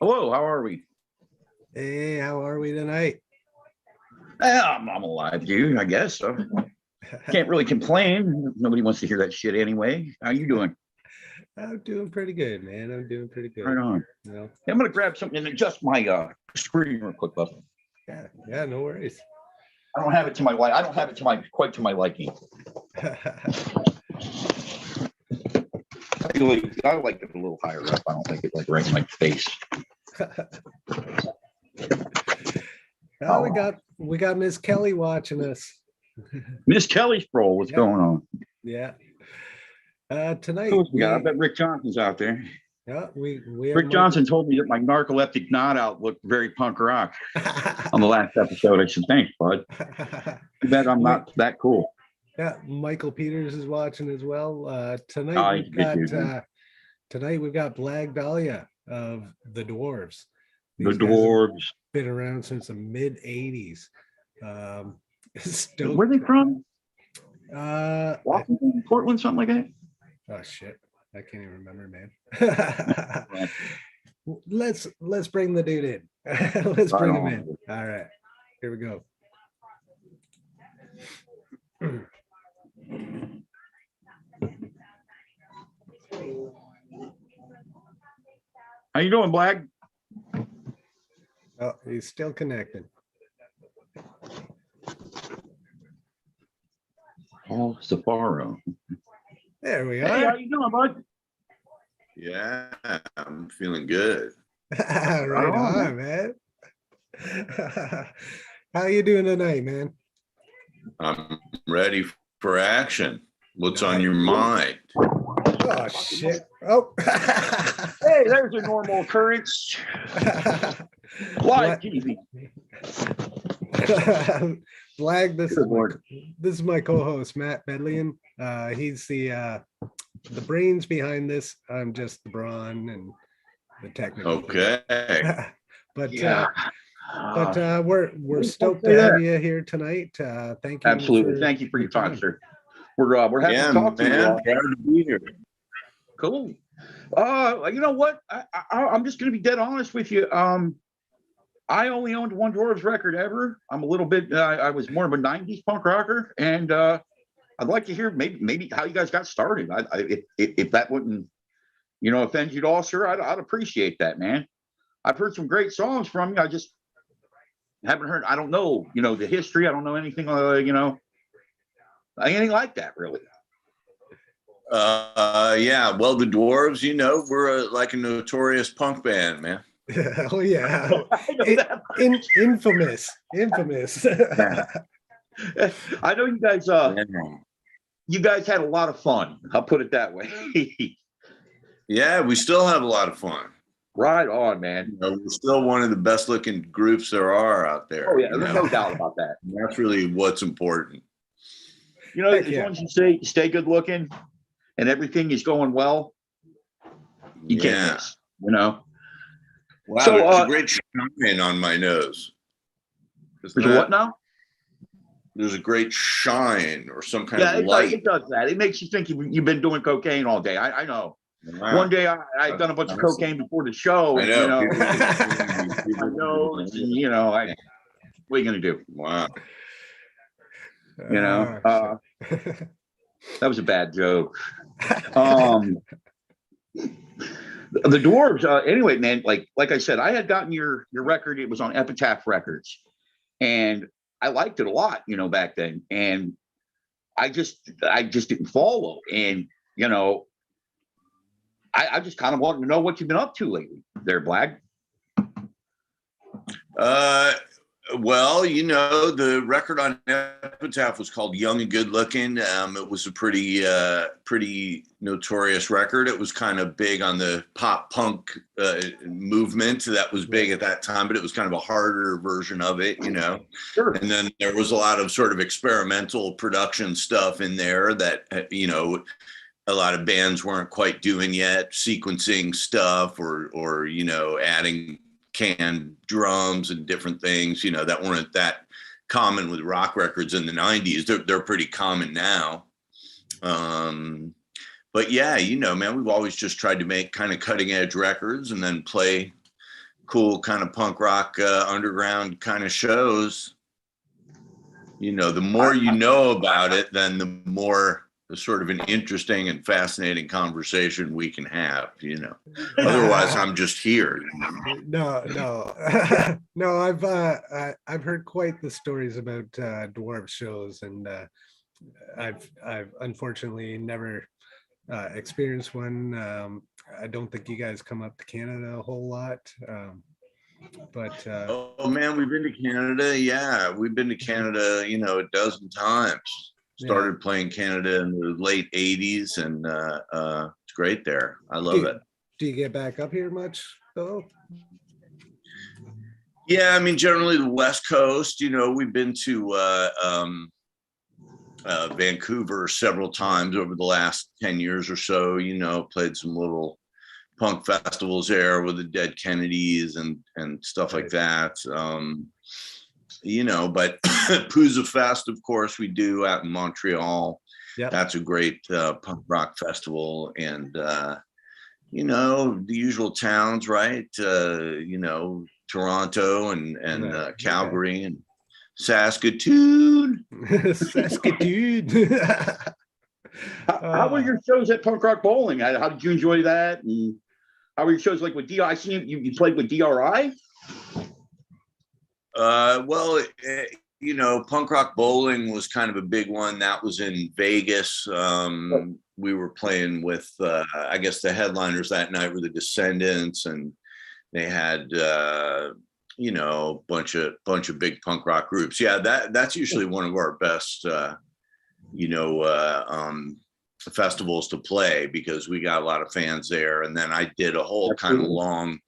Hello, how are we? Hey, how are we tonight? I'm alive, dude, I guess. So can't really complain. Nobody wants to hear that shit anyway. How you doing? I'm doing pretty good, man. I'm doing pretty Right good. on. You know? I'm gonna grab something and adjust my screen real quick, bud. Yeah, no worries. I don't have it to my I don't have it to my quite to my liking. I like it a little higher up. I don't think it's like right in my face. Oh, we got Miss Kelly watching us. Miss Kelly Sproul, what's going on? Yeah. Tonight I bet Rick Johnson's out there. Yeah, we Rick Johnson told me that my narcoleptic nod out looked very punk rock on the last episode. I said, thanks, bud. Too bad I'm not that cool. Yeah, Michael Peters is watching as well. Tonight we've got Blag Dhalia of the Dwarves. The Dwarves. Been around since the mid 80s. Where are they from? Washington, Portland, something like that. Oh shit, I can't even remember, man. let's bring the dude in. Let's bring him in. All right, here we go. How you doing, Blag? Oh, he's still connected. Paul Safaro. There we are. Hey, how you doing, bud? Yeah, I'm feeling good. Right on, man. How you doing tonight, man? I'm ready for action. What's on your mind? Oh shit! Oh, hey, there's a normal occurrence. Live TV. Blag, this is my co-host Matt Bedlian. He's the brains behind this. I'm just the brawn and the technical. Okay. But yeah. We're stoked to have you here tonight. Thank you. Absolutely. Thank you for your time, sir. We're happy to talk to you. Glad to be here. Cool. You know what? I'm just going to be dead honest with you. I only owned one Dwarves record ever. I'm a little bit. I was more of a '90s punk rocker, and I'd like to hear maybe how you guys got started. If that wouldn't, offend you at all, sir, I'd appreciate that, man. I've heard some great songs from you. I just haven't heard. I don't know, the history. I don't know anything, anything like that, really. Yeah. Well, the Dwarves, we're like a notorious punk band, man. Oh yeah, infamous. Yeah. I know you guys. You guys had a lot of fun. I'll put it that way. Yeah, we still have a lot of fun. Right on, man. We're still one of the best looking groups there are out there. Oh yeah, there's no doubt about that. And that's really what's important. As long as you stay good looking and everything is going well, you can't miss. Wow, so, there's a great shine on my nose. There's a what now? There's a great shine or some kind of light. It does that. It makes you think you've been doing cocaine all day. I know. Wow. One day I'd done a bunch of cocaine before the show. I know. What are you going to do? Wow. That was a bad joke. The Dwarves, anyway, man, like I said, I had gotten your record. It was on Epitaph Records, and I liked it a lot, back then. And I just didn't follow. And I just kind of wanted to know what you've been up to lately, there, Blag. Well, the record on Epitaph was called Young and Good Looking. It was a pretty notorious record. It was kind of big on the pop punk movement that was big at that time, but it was kind of a harder version of it, Sure. And then there was a lot of sort of experimental production stuff in there that, a lot of bands weren't quite doing yet, sequencing stuff or adding canned drums and different things, that weren't that common with rock records in the 90s. They're pretty common now. But yeah, man, we've always just tried to make kind of cutting edge records and then play cool kind of punk rock underground kind of shows, you know, the more you know about it, then the more sort of an interesting and fascinating conversation we can have, you know. Otherwise, I'm just here. No, no. I've heard quite the stories about dwarf shows, and I've unfortunately never experienced one. I don't think you guys come up to Canada a whole lot. But oh man, we've been to Canada. Yeah, we've been to Canada, you know, a dozen times. Started playing Canada in the late 80s, and it's great there. I love it. Do you get back up here much though? Yeah, I mean, generally the West Coast, you know, we've been to Vancouver several times over the last 10 years or so, you know, played some little punk festivals there with the Dead Kennedys and stuff like that. You know, but Pouza Fest, of course, we do out in Montreal. Yeah, that's a great punk rock festival, and you know, the usual towns, right? You know, Toronto and Calgary and Saskatoon. Saskatoon. How were your shows at Punk Rock Bowling? How did you enjoy that? And how were your shows like with DRI? I see you played with DRI. Well, you know, Punk Rock Bowling was kind of a big one. That was in Vegas. We were playing with, I guess the headliners that night were the Descendants, and they had, you know, bunch of big punk rock groups. Yeah, that's usually one of our best, you know, festivals to play, because we got a lot of fans there. And then I did a whole kind of long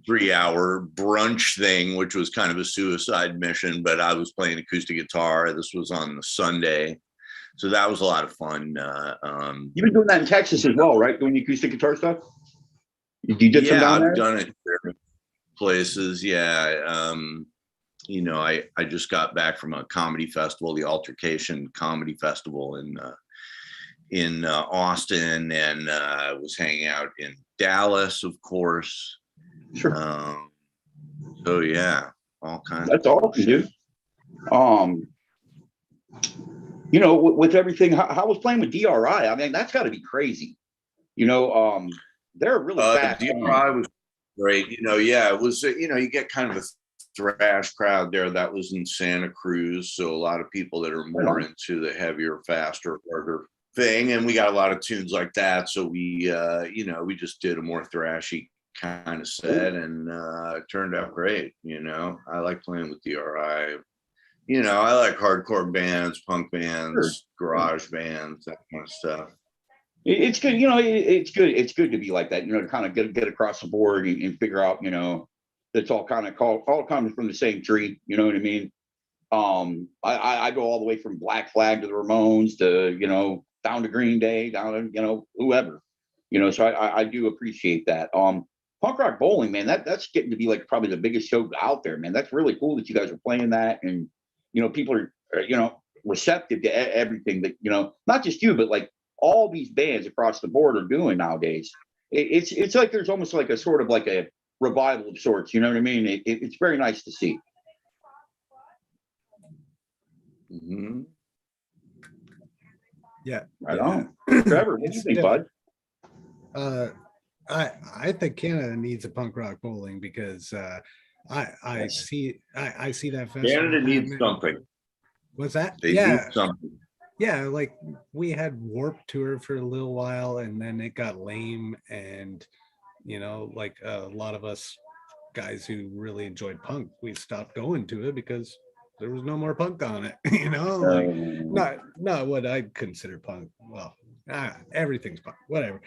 3-hour brunch thing, which was kind of a suicide mission, but I was playing acoustic guitar. This was on the Sunday, so that was a lot of fun. You've been doing that in Texas as well, right? Doing the acoustic guitar stuff. You did some down there? I've done it in places. Yeah. You know, I just got back from a comedy festival, the Altercation Comedy Festival in Austin, and was hanging out in Dallas, of course. Sure. So yeah, all kinds. That's awesome, dude. You know, with everything, how was playing with DRI? I mean, that's got to be crazy. You know, they're really fast. DRI was great. You know, yeah, it was. You know, you get kind of a thrash crowd there. That was in Santa Cruz, so a lot of people that are more into the heavier, faster, harder thing, and we got a lot of tunes like that. So we, you know, we just did a more thrashy kind of set, and it turned out great. You know, I like playing with DRI. You know, I like hardcore bands, punk bands, garage bands, that kind of stuff. It's good, you know. It's good. It's good to be like that. You know, to kind of get across the board and figure out, you know, that's all kind of all coming from the same tree. You know what I mean? I go all the way from Black Flag to the Ramones to, you know, down to Green Day, down to, you know, whoever. You know, so I do appreciate that. Punk Rock Bowling, man, that's getting to be like probably the biggest show out there, man. That's really cool that you guys are playing that, and you know, people are, you know, receptive to everything that, you know, not just you, but like all these bands across the board are doing nowadays. It's like there's almost like a sort of like a revival of sorts. You know what I mean? It's very nice to see. Mm-hmm. Yeah. Right on. Trevor, what do you think, bud? I think Canada needs a Punk Rock Bowling, because I see that festival. Canada needs something. What's that? They need something. Yeah, like we had Warp Tour for a little while, and then it got lame, and you know, like a lot of us guys who really enjoyed punk, we stopped going to it because there was no more punk on it. You know, like not what I'd consider punk. Well, everything's punk, whatever.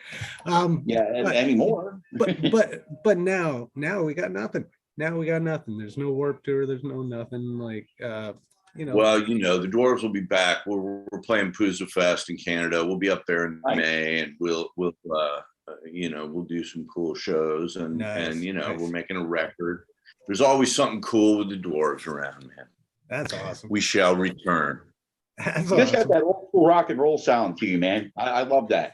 Anymore. but now we got nothing. Now we got nothing. There's no Warp Tour. There's no nothing. Like you know. Well, you know, the Dwarves will be back. We're playing Pouza Fest in Canada. We'll be up there in May, and we'll you know, we'll do some cool shows, and you know, we're making a record. There's always something cool with the Dwarves around, man. That's awesome. We shall return. That's you just got that old school rock and roll sound to you, man. I love that.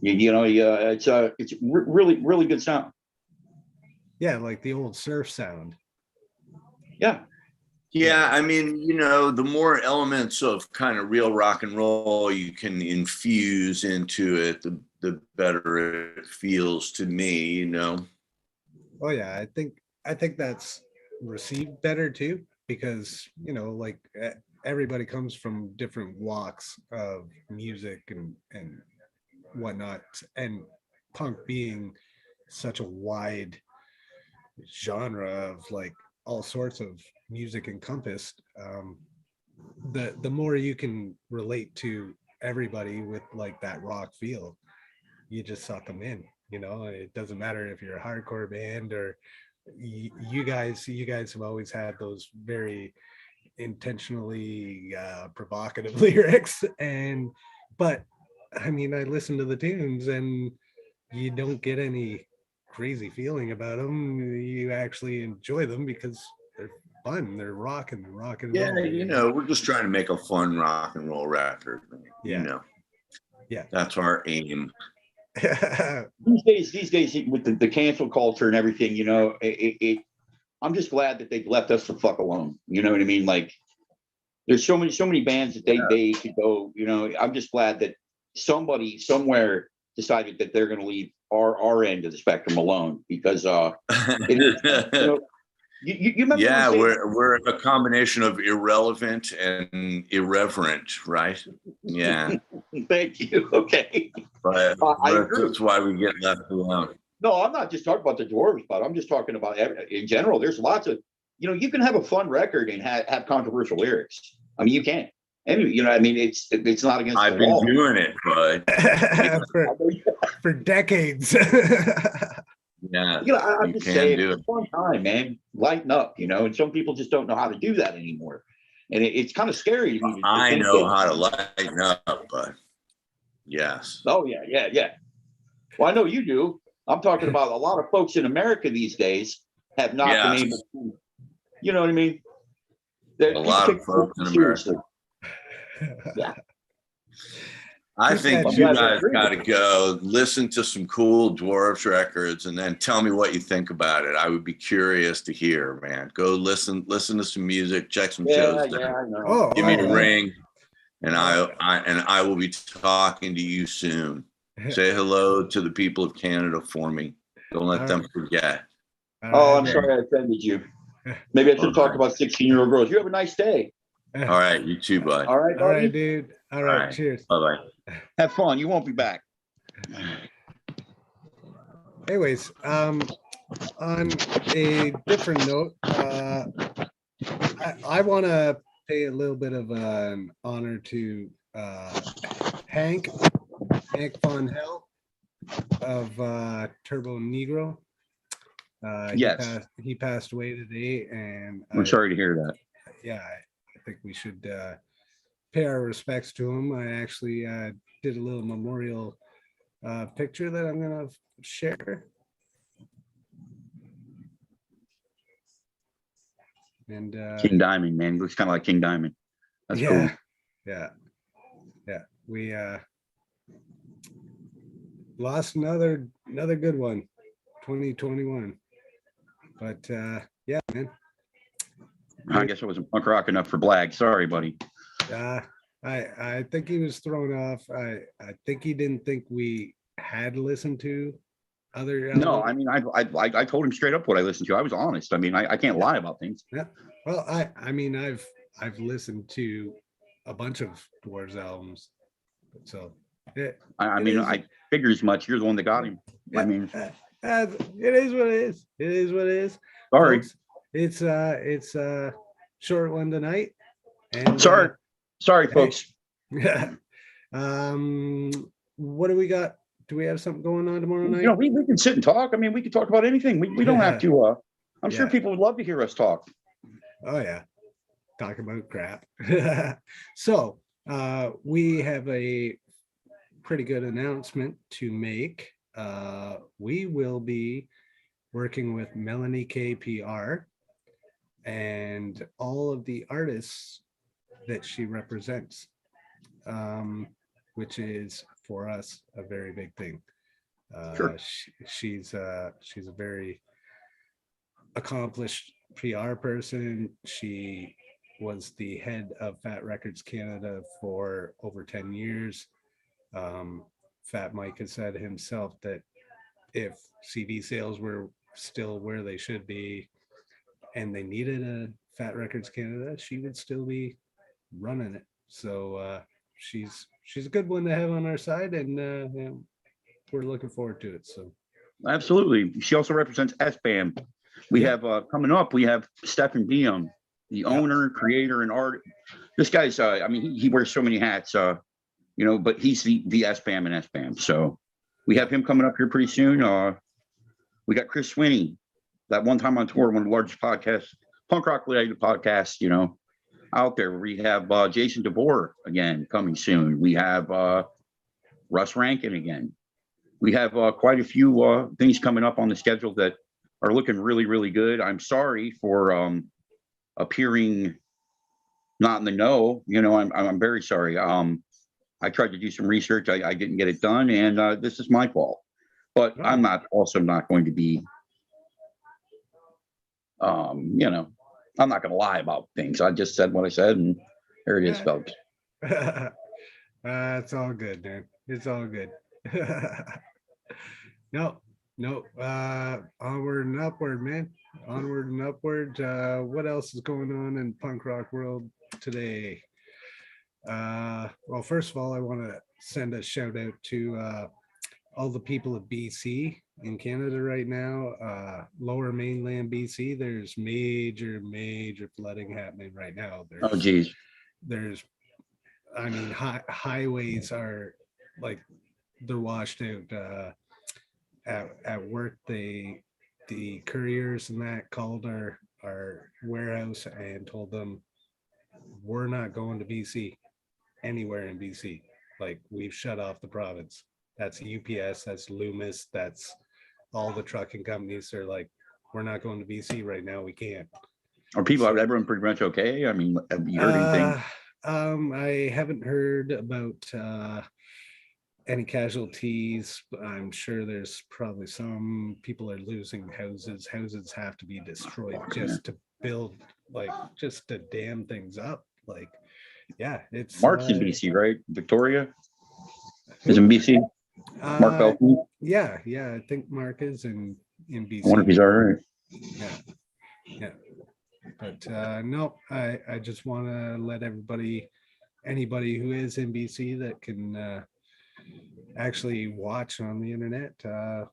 You know, it's really, really good sound. Yeah, like the old surf sound. Yeah. Yeah, I mean, you know, the more elements of kind of real rock and roll you can infuse into it, the better it feels to me, you know. Oh yeah, I think that's received better too, because like everybody comes from different walks of music and whatnot, and punk being such a wide genre of like all sorts of music encompassed. The more you can relate to everybody with like that rock feel, you just suck them in. It doesn't matter if you're a hardcore band or you guys have always had those very intentionally provocative lyrics, but I mean, I listen to the tunes and you don't get any crazy feeling about them. You actually enjoy them because they're fun, they're rock and Yeah, roll, you know, we're just trying to make a fun rock and roll record, you yeah, know. yeah. That's our aim. These days with the cancel culture and everything, I'm just glad that they've left us the fuck alone. You know what I mean? Like, there's so many bands that they could go. I'm just glad that somebody somewhere decided that they're going to leave our end of the spectrum alone, because it is. You remember Yeah, those days? we're a combination of irrelevant and irreverent, right? Yeah, Thank you. Okay, but I agree. that's why we get left alone. No, I'm not just talking about the Dwarves, but I'm just talking about in general. There's lots of, you can have a fun record and have controversial lyrics. I mean, you can. And I mean, it's not against the I've been law. doing it, bud. for decades. Yeah, I'm you just can saying, do it's it. a fun time, man. Lighten up, and some people just don't know how to do that anymore. And it's kind of scary to me to I think know that. how to lighten up, but yes. Oh yeah, yeah, yeah. Well, I know you do. I'm talking about a lot of folks in America these days have not been Yes, able to. You know what I mean? a That people lot take of it folks in seriously. America. Yeah. I Keep think that I'm you glad shit. they guys agree got with to me. go listen to some cool Dwarves records and then tell me what you think about it. I would be curious to hear, man. Go listen to some music, check some Yeah, shows yeah, down. I know. Oh, Give me a oh, ring, and oh. I will be talking to you soon. Say hello to the people of Canada for me. Don't let All them right, forget. all Oh, right, I'm man. sorry I offended you. Maybe I should All have talked right, about 16-year-old girls. You have a nice day. all right, you too, bud. All right, All right, buddy. dude. All All right, right, cheers. bye bye. Have fun. You won't be back. Anyways, on a different note, I want to pay a little bit of an honor to Hank Von Hell of Turbo Negro. Yes. He passed away today, and I'm sorry to hear that. yeah, I think we should pay our respects to him. I actually did a little memorial picture that I'm gonna share. And King Diamond, man. He looks kind of like King Diamond. That's yeah, cool. yeah, yeah. We lost another good one, 2021. But yeah, man. I guess I wasn't punk rock enough for Blag. Sorry, buddy. Uh, I think he was thrown off. I think he didn't think we had listened to other No, albums. I mean, I told him straight up what I listened to. I was honest. I mean, I can't lie about things. Yeah. Well, I mean, I've listened to a bunch of Dwarves albums, so I it mean, is. I figured as much. You're the one that got him. I Yeah, mean, it is what it is. It is what it is, sorry. folks. It's short one tonight, and Sorry, hey, folks. um, what do we got? Do we have something going on tomorrow night? We can sit and talk. I mean, we can talk about anything. We don't have to. I'm sure Yeah. people would love to hear us talk. Oh yeah, talk about crap. So we have a pretty good announcement to make. We will be working with Melanie KPR and all of the artists that she represents, which is for us a very big thing. Sure. She's a very accomplished PR person. She was the head of Fat Records Canada for over 10 years. Fat Mike has said himself that if CD sales were still where they should be and they needed a Fat Records Canada, she would still be running it. So she's a good one to have on our side, and we're looking forward to it. So Absolutely. She also represents SBAM. We have coming up, we have Stephen Beam, the owner, creator, and art. This guy's I mean, he wears so many hats, but he's the SBAM and SBAM. So we have him coming up here pretty soon. We got Chris Swinney, that one time on tour, one of the largest podcasts, punk rock related podcasts, out there. We have Jason DeBoer again coming soon. We have Russ Rankin again. We have quite a few things coming up on the schedule that are looking really, really good. I'm sorry for appearing not in the know. I'm very sorry. I tried to do some research. I didn't get it done, and this is my fault. But I'm not going to be, I'm not going to lie about things. I just said what I said, and there it is, folks. It's all good, man. It's all good. No. Onward and upward, man. Onward and upward. What else is going on in punk rock world today? Well, first of all, I want to send a shout out to all the people of BC in Canada right now. Lower mainland BC, there's major flooding happening right now. Oh, geez. Highways are like, they're washed out. At work, the couriers and that called our warehouse and told them, we're not going to BC, anywhere in BC. Like, we've shut off the province. That's UPS, that's Loomis, that's all the trucking companies. Are like, we're not going to BC right now. We can't. Are everyone pretty much okay? I mean, have you heard anything? I haven't heard about any casualties. I'm sure there's probably some people are losing houses. Houses have to be destroyed just to build, like, just to dam things up. Like, yeah, it's Mark's in BC, right? Victoria is in BC. Mark Belton. Yeah, I think Mark is in BC. I wonder if he's all right. Yeah. But no, I just want to let anybody who is in BC that can actually watch on the internet, I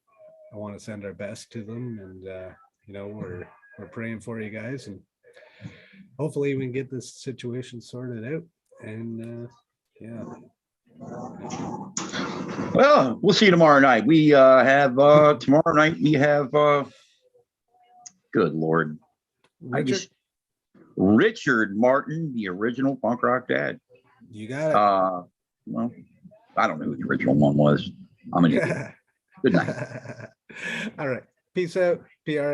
want to send our best to them, and we're praying for you guys, and hopefully we can get this situation sorted out. And Well, we'll see you tomorrow night. We have tomorrow night. We have good Lord, Richard Martin, the original punk rock dad. You got it. Well, I don't know who the original one was. I'm an idiot. Good night. All right. Peace out. PR.